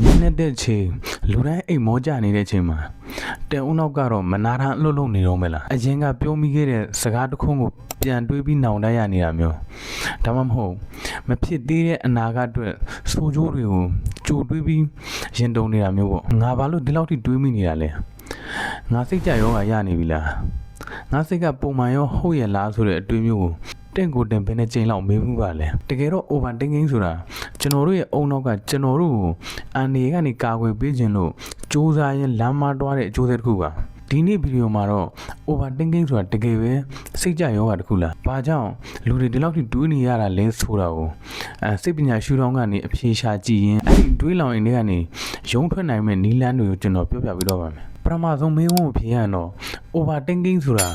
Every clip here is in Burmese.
နေတဲ့ချိန်လူတိုင်းအိမ်မောကြနေတဲ့ချိန်မှာတဲဦးနောက်ကတော့မနာထမ်းအလုပ်လုပ်နေတော့မယ်လားအရင်ကပြောမိခဲ့တဲ့စကားတစ်ခုကိုပြန်တွေးပြီးနောင်တရနေတာမျိုးဒါမှမဟုတ်မဖြစ်သေးတဲ့အနာဂတ်အတွက်စိုးကျိုးတွေကိုကြိုတွေးပြီးရင်တုန်နေတာမျိုးပေါ့ငါဘာလို့ဒီလောက်ထိတွေးမိနေတာလဲငါစိတ်ကြရောရနေပြီလားငါစိတ်ကပုံမှန်ရောဟုတ်ရဲ့လားဆိုတဲ့အတွေးမျိုးကိုတင့်ကိုတင်ဘယ်နဲ့ချိန်လောက်မေးမှုပါလဲတကယ်တော့ overthinking ဆိုတာကျွန်တော်တို့ရဲ့အုံနောက်ကကျွန်တော်တို့ကိုအန်ဒီကနေကာကွယ်ပေးခြင်းလို့စူးစမ်းရင်လမ်းမတွားတဲ့အကျိုးဆက်တစ်ခုပါဒီနေ့ဗီဒီယိုမှာတော့ overthinking ဆိုတာတကယ်ပဲစိတ်ကြယောဂတစ်ခုလားဘာကြောင့်လူတွေဒီလောက်ထိတွေးနေရတာလဲဆိုတာကိုစိတ်ပညာရှုထောင့်ကနေအဖြေရှာကြည့်ရင်အဲ့ဒီတွေးလောင်ရင်တွေကနေရုံးထွက်နိုင်မဲ့နီလန်းတွေကိုကျွန်တော်ပြောပြပေးတော့ပါမယ်ပထမဆုံးမင်းဝန်ကိုဖြေရရင်တော့ overthinking ဆိုတာ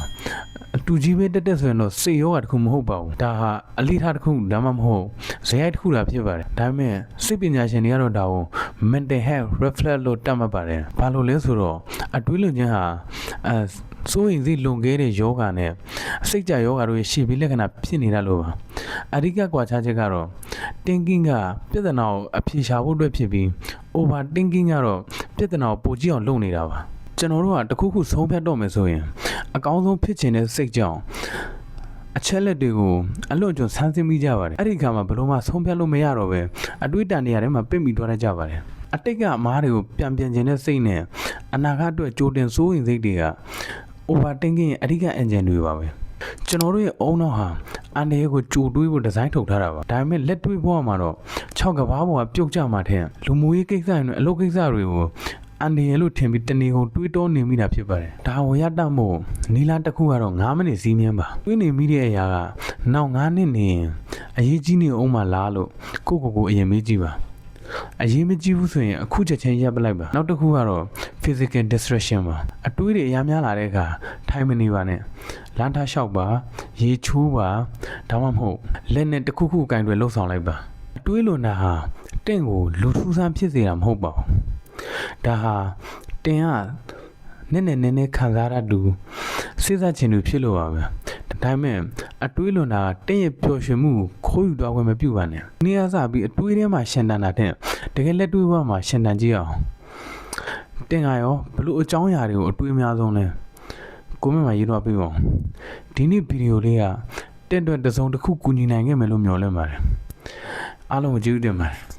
အတူကြီးပဲတက်ဆိုရင်တော့စိတ်ယောဂတစ်ခုမဟုတ်ပါဘူးဒါဟာအလေးထားတစ်ခုဒါမှမဟုတ်ဇယိုက်တစ်ခုတာဖြစ်ပါတယ်ဒါပေမဲ့စိတ်ပညာရှင်တွေကတော့ဒါကို mental health reflex လို့တတ်မှတ်ပါတယ်ဘာလို့လဲဆိုတော့အတွေးလွန်ခြင်းဟာစိုးရင်စိလွန်ခဲ့တဲ့ယောဂနဲ့စိတ်ကြယောဂတို့ရဲ့ရှေ့ပြီးလက္ခဏာဖြစ်နေတာလို့ပါအဓိကကွာခြားချက်ကတော့ thinking ကပြဿနာကိုအဖြေရှာဖို့အတွက်ဖြစ်ပြီး overthinking ကတော့ပြဿနာကိုပိုကြည့်အောင်လုပ်နေတာပါကျွန်တော်တို့ကတခုခုဆုံးဖြတ်တော့မယ်ဆိုရင်အကောင်းဆုံးဖြစ်ချင်တဲ့စိတ်ကြောင့်အချက်လက်တွေကိုအလွန်ကျွံဆန်းစစ်မိကြပါတယ်အဲ့ဒီခါမှာဘယ်လိုမှဆုံးဖြတ်လို့မရတော့ပဲအတွေးတန်နေရာထဲမှာပြစ်မိသွားတတ်ကြပါတယ်အတိတ်ကအမားတွေကိုပြန်ကျင်တဲ့စိတ်နဲ့အနာဂတ်အတွက်ကြိုတင်စိုးရင်စိတ်တွေက overthinking ရဲ့အဓိက engine တွေပါပဲကျွန်တော်တို့ရဲ့အုံနောက်ဟာအန်ဒီရဲ့ကိုကြိုတွေးဖို့ဒီဇိုင်းထုတ်ထားတာပါဒါပေမဲ့လက်တွေးဖို့မှာတော့6ကဘာပေါ်ကပြုတ်ကြမှာတဲ့လူမှုရေးကိစ္စတွေနဲ့အလုပ်ကိစ္စတွေကိုအန်ဒီရဲ့လို့ထင်ပြီးတနေကုန်တွေးတောနေမိတာဖြစ်ပါတယ်ဒါဝရတမို့နီလာတစ်ခုကတော့9မိနစ်စီးမြန်းပါတွေးနေမိတဲ့အရာကနောက်9နှစ်နေရင်အရေးကြီးနေအောင်မလားလို့ကိုအရင်မေးကြည့်ပါအရေးမကြီးဘူးဆိုရင်အခုချက်ချင်းရပ်ပလိုက်ပါနောက်တစ်ခုကတော့ physical distraction ပါအတွေးတွေအများများလာတဲ့အခါထိုင်မနေပါနဲ့လမ်းထားလျှောက်ပါရေချိုးပါဒါမှမဟုတ်လက်နဲ့တစ်ခုခုကင်တွေလှုပ်ဆောင်လိုက်ပါအတွေးလွန်တာဟာတင့်ကိုလူထူးဆန်းဖြစ်စေတာမဟုတ်ပါဘူးဒါဟာတင်ကနည်းနည်းခံစားရတူစိစချင်သူဖြစ်လို့ပါပဲဒါပေမဲ့အတွေးလွန်တာတင်ရဲ့ပျော်ရွှင်မှုကိုခိုးယူသွားခွင့်မပြုပါနဲ့နေရာစပြီးအတွေးထဲမှာရှင်တန်တာတဲ့တကယ်လက်တွေးဘဝမှာရှင်တန်ကြည့်အောင်တင်ကရောဘလို့အကြောင်းအရာတွေကိုအတွေးများဆုံးလဲကိုမင်းမှာရေးတော့ပြပါဦးဒီနေ့ဗီဒီယိုလေးကတင့်အတွက်တစုံတစ်ခုကူညီနိုင်ခဲ့မယ်လို့မျှော်လင့်ပါတယ်အားလုံးကိုကျေးဇူးတင်ပါတယ်